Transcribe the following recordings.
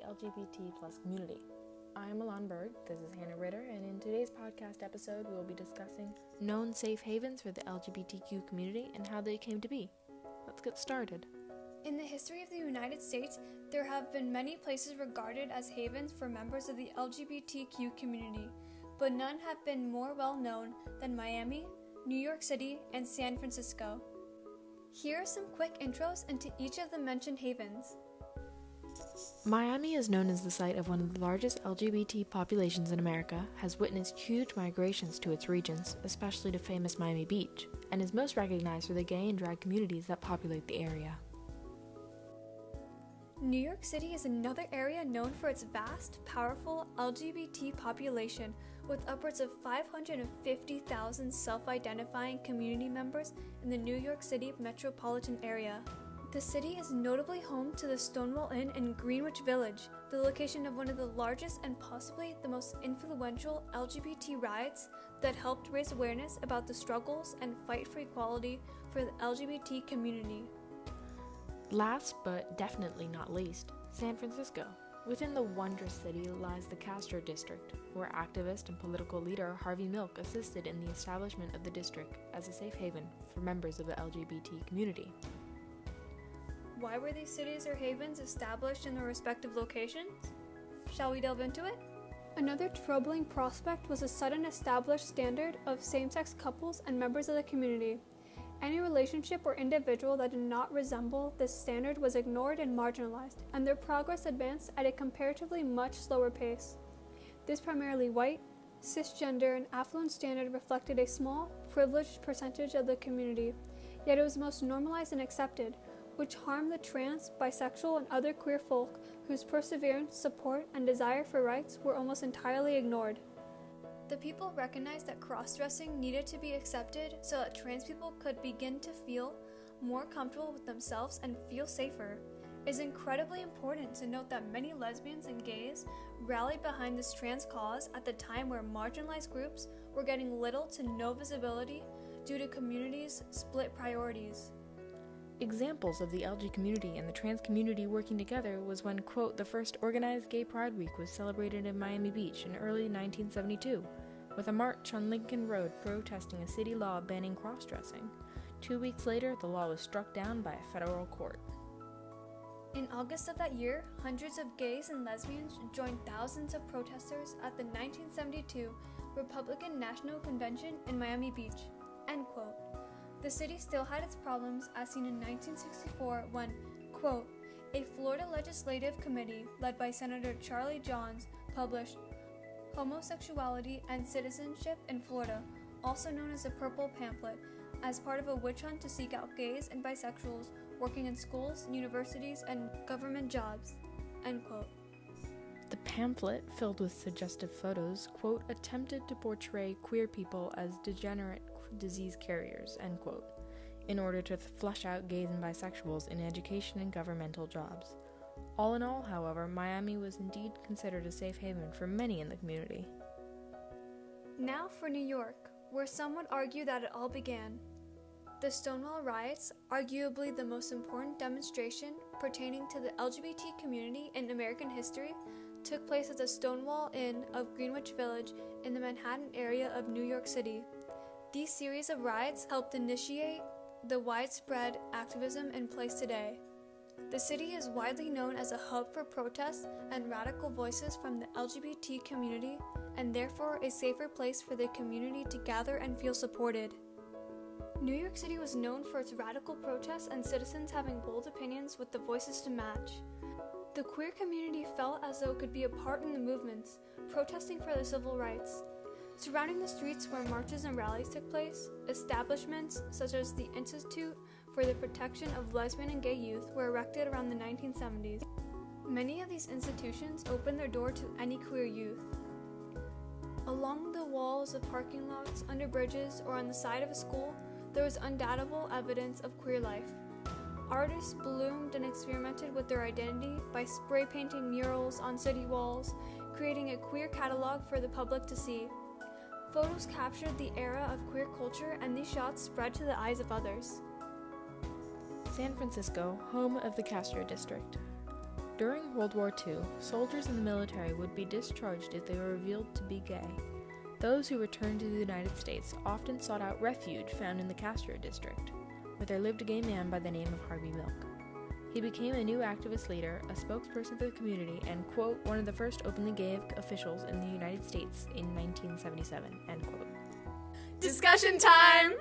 LGBT plus community. I'm Milan Berg, this is Hannah Ritter, and in today's podcast episode we will be discussing known safe havens for the LGBTQ community and how they came to be. Let's get started. In the history of the United States, there have been many places regarded as havens for members of the LGBTQ community, but none have been more well known than Miami, New York City, and San Francisco. Here are some quick intros into each of the mentioned havens. Miami is known as the site of one of the largest LGBT populations in America, has witnessed huge migrations to its regions, especially to famous Miami Beach, and is most recognized for the gay and drag communities that populate the area. New York City is another area known for its vast, powerful LGBT population, with upwards of 550,000 self-identifying community members in the New York City metropolitan area. The city is notably home to the Stonewall Inn in Greenwich Village, the location of one of the largest and possibly the most influential LGBT riots that helped raise awareness about the struggles and fight for equality for the LGBT community. Last but definitely not least, San Francisco. Within the wondrous city lies the Castro district, where activist and political leader Harvey Milk assisted in the establishment of the district as a safe haven for members of the LGBT community. Why were these cities or havens established in their respective locations? Shall we delve into it? Another troubling prospect was a sudden established standard of same-sex couples and members of the community. Any relationship or individual that did not resemble this standard was ignored and marginalized, and their progress advanced at a comparatively much slower pace. This primarily white, cisgender, and affluent standard reflected a small, privileged percentage of the community, yet it was most normalized and accepted, which harmed the trans, bisexual, and other queer folk whose perseverance, support, and desire for rights were almost entirely ignored. The people recognized that cross-dressing needed to be accepted so that trans people could begin to feel more comfortable with themselves and feel safer. It is incredibly important to note that many lesbians and gays rallied behind this trans cause at the time where marginalized groups were getting little to no visibility due to communities' split priorities. Examples of the LG community and the trans community working together was when, quote, the first organized Gay Pride Week was celebrated in Miami Beach in early 1972, with a march on Lincoln Road protesting a city law banning cross-dressing. 2 weeks later, the law was struck down by a federal court. In August of that year, hundreds of gays and lesbians joined thousands of protesters at the 1972 Republican National Convention in Miami Beach, end quote. The city still had its problems as seen in 1964 when, quote, a Florida legislative committee led by Senator Charlie Johns published Homosexuality and Citizenship in Florida, also known as the Purple Pamphlet, as part of a witch hunt to seek out gays and bisexuals working in schools, universities, and government jobs, end quote. The pamphlet, filled with suggestive photos, quote, attempted to portray queer people as degenerate disease carriers, end quote, in order to flush out gays and bisexuals in education and governmental jobs. All in all, however, Miami was indeed considered a safe haven for many in the community. Now for New York, where some would argue that it all began. The Stonewall riots, arguably the most important demonstration pertaining to the LGBT community in American history, took place at the Stonewall Inn of Greenwich Village in the Manhattan area of New York City. These series of riots helped initiate the widespread activism in place today. The city is widely known as a hub for protests and radical voices from the LGBT community, and therefore a safer place for the community to gather and feel supported. New York City was known for its radical protests and citizens having bold opinions with the voices to match. The queer community felt as though it could be a part in the movements, protesting for their civil rights. Surrounding the streets where marches and rallies took place, establishments such as the Institute for the Protection of Lesbian and Gay Youth were erected around the 1970s. Many of these institutions opened their door to any queer youth. Along the walls of parking lots, under bridges, or on the side of a school, there was undoubtable evidence of queer life. Artists bloomed and experimented with their identity by spray painting murals on city walls, creating a queer catalog for the public to see. Photos captured the era of queer culture, and these shots spread to the eyes of others. San Francisco, home of the Castro district. During World War II, soldiers in the military would be discharged if they were revealed to be gay. Those who returned to the United States often sought out refuge found in the Castro district, where there lived a gay man by the name of Harvey Milk. He became a new activist leader, a spokesperson for the community, and, quote, one of the first openly gay officials in the United States in 1977, end quote. Discussion time!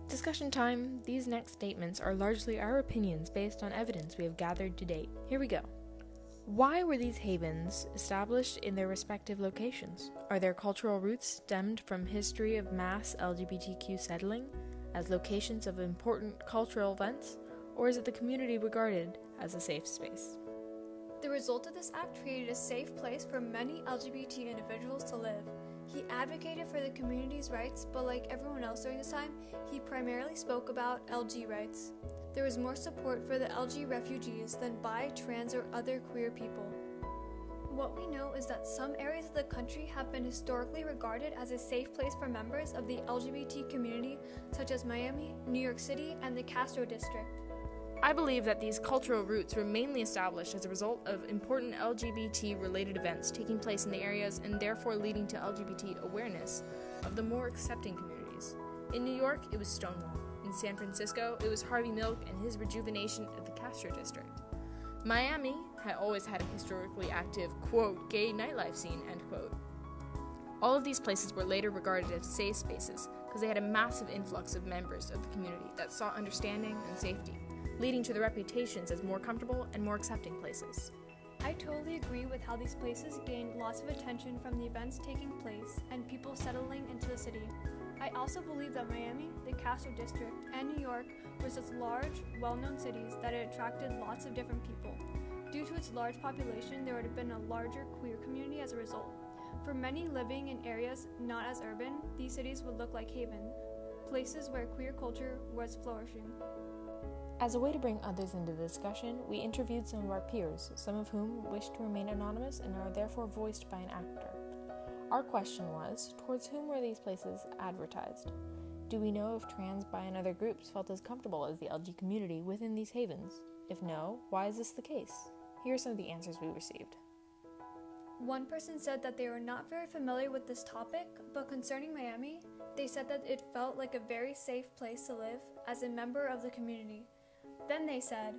Discussion time. These next statements are largely our opinions based on evidence we have gathered to date. Here we go. Why were these havens established in their respective locations? Are their cultural roots stemmed from history of mass LGBTQ settling as locations of important cultural events? Or is it the community regarded as a safe space? The result of this act created a safe place for many LGBT individuals to live. He advocated for the community's rights, but like everyone else during this time, he primarily spoke about LG rights. There was more support for the LG refugees than bi, trans, or other queer people. What we know is that some areas of the country have been historically regarded as a safe place for members of the LGBT community, such as Miami, New York City, and the Castro district. I believe that these cultural roots were mainly established as a result of important LGBT-related events taking place in the areas and therefore leading to LGBT awareness of the more accepting communities. In New York, it was Stonewall. In San Francisco, it was Harvey Milk and his rejuvenation of the Castro district. Miami had always had a historically active, quote, gay nightlife scene, end quote. All of these places were later regarded as safe spaces because they had a massive influx of members of the community that sought understanding and safety, leading to their reputations as more comfortable and more accepting places. I totally agree with how these places gained lots of attention from the events taking place and people settling into the city. I also believe that Miami, the Castro district, and New York were such large, well-known cities that it attracted lots of different people. Due to its large population, there would have been a larger queer community as a result. For many living in areas not as urban, these cities would look like haven, places where queer culture was flourishing. As a way to bring others into the discussion, we interviewed some of our peers, some of whom wish to remain anonymous and are therefore voiced by an actor. Our question was, towards whom were these places advertised? Do we know if trans, bi, and other groups felt as comfortable as the LG community within these havens? If no, why is this the case? Here are some of the answers we received. One person said that they were not very familiar with this topic, but concerning Miami, they said that it felt like a very safe place to live as a member of the community. Then they said,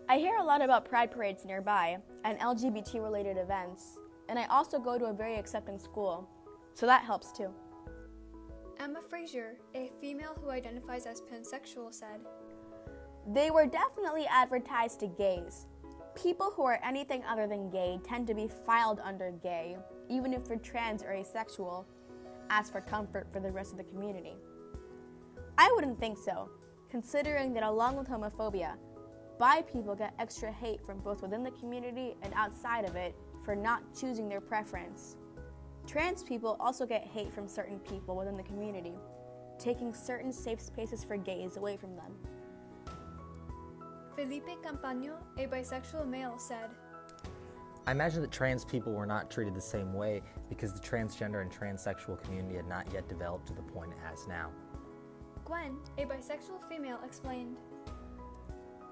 I hear a lot about pride parades nearby and LGBT-related events, and I also go to a very accepting school, so that helps too. Emma Frazier, a female who identifies as pansexual, said, They were definitely advertised to gays. People who are anything other than gay tend to be filed under gay, even if they're trans or asexual, as for comfort for the rest of the community. I wouldn't think so, considering that along with homophobia, bi people get extra hate from both within the community and outside of it for not choosing their preference. Trans people also get hate from certain people within the community, taking certain safe spaces for gays away from them. Felipe Campaño, a bisexual male, said, I imagine that trans people were not treated the same way because the transgender and transsexual community had not yet developed to the point it has now. Gwen, a bisexual female, explained,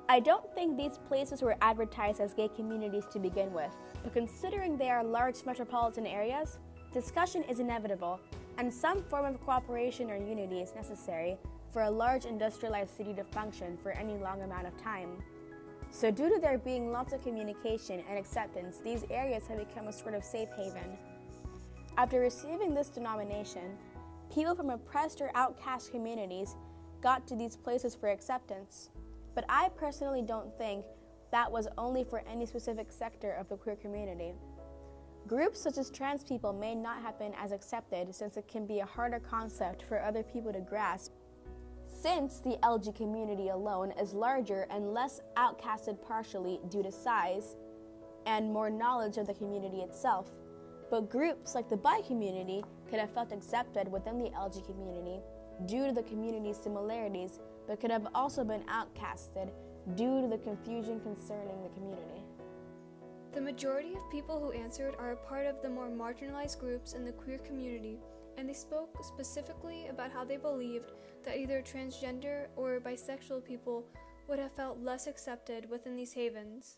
I don't think these places were advertised as gay communities to begin with, but considering they are large metropolitan areas, discussion is inevitable, and some form of cooperation or unity is necessary for a large industrialized city to function for any long amount of time. So due to there being lots of communication and acceptance, these areas have become a sort of safe haven. After receiving this denomination, people from oppressed or outcast communities got to these places for acceptance. But I personally don't think that was only for any specific sector of the queer community. Groups such as trans people may not have been as accepted since it can be a harder concept for other people to grasp, since the LG community alone is larger and less outcasted partially due to size and more knowledge of the community itself. But groups like the bi community could have felt accepted within the LG community due to the community's similarities, but could have also been outcasted due to the confusion concerning the community. The majority of people who answered are a part of the more marginalized groups in the queer community, and they spoke specifically about how they believed that either transgender or bisexual people would have felt less accepted within these havens.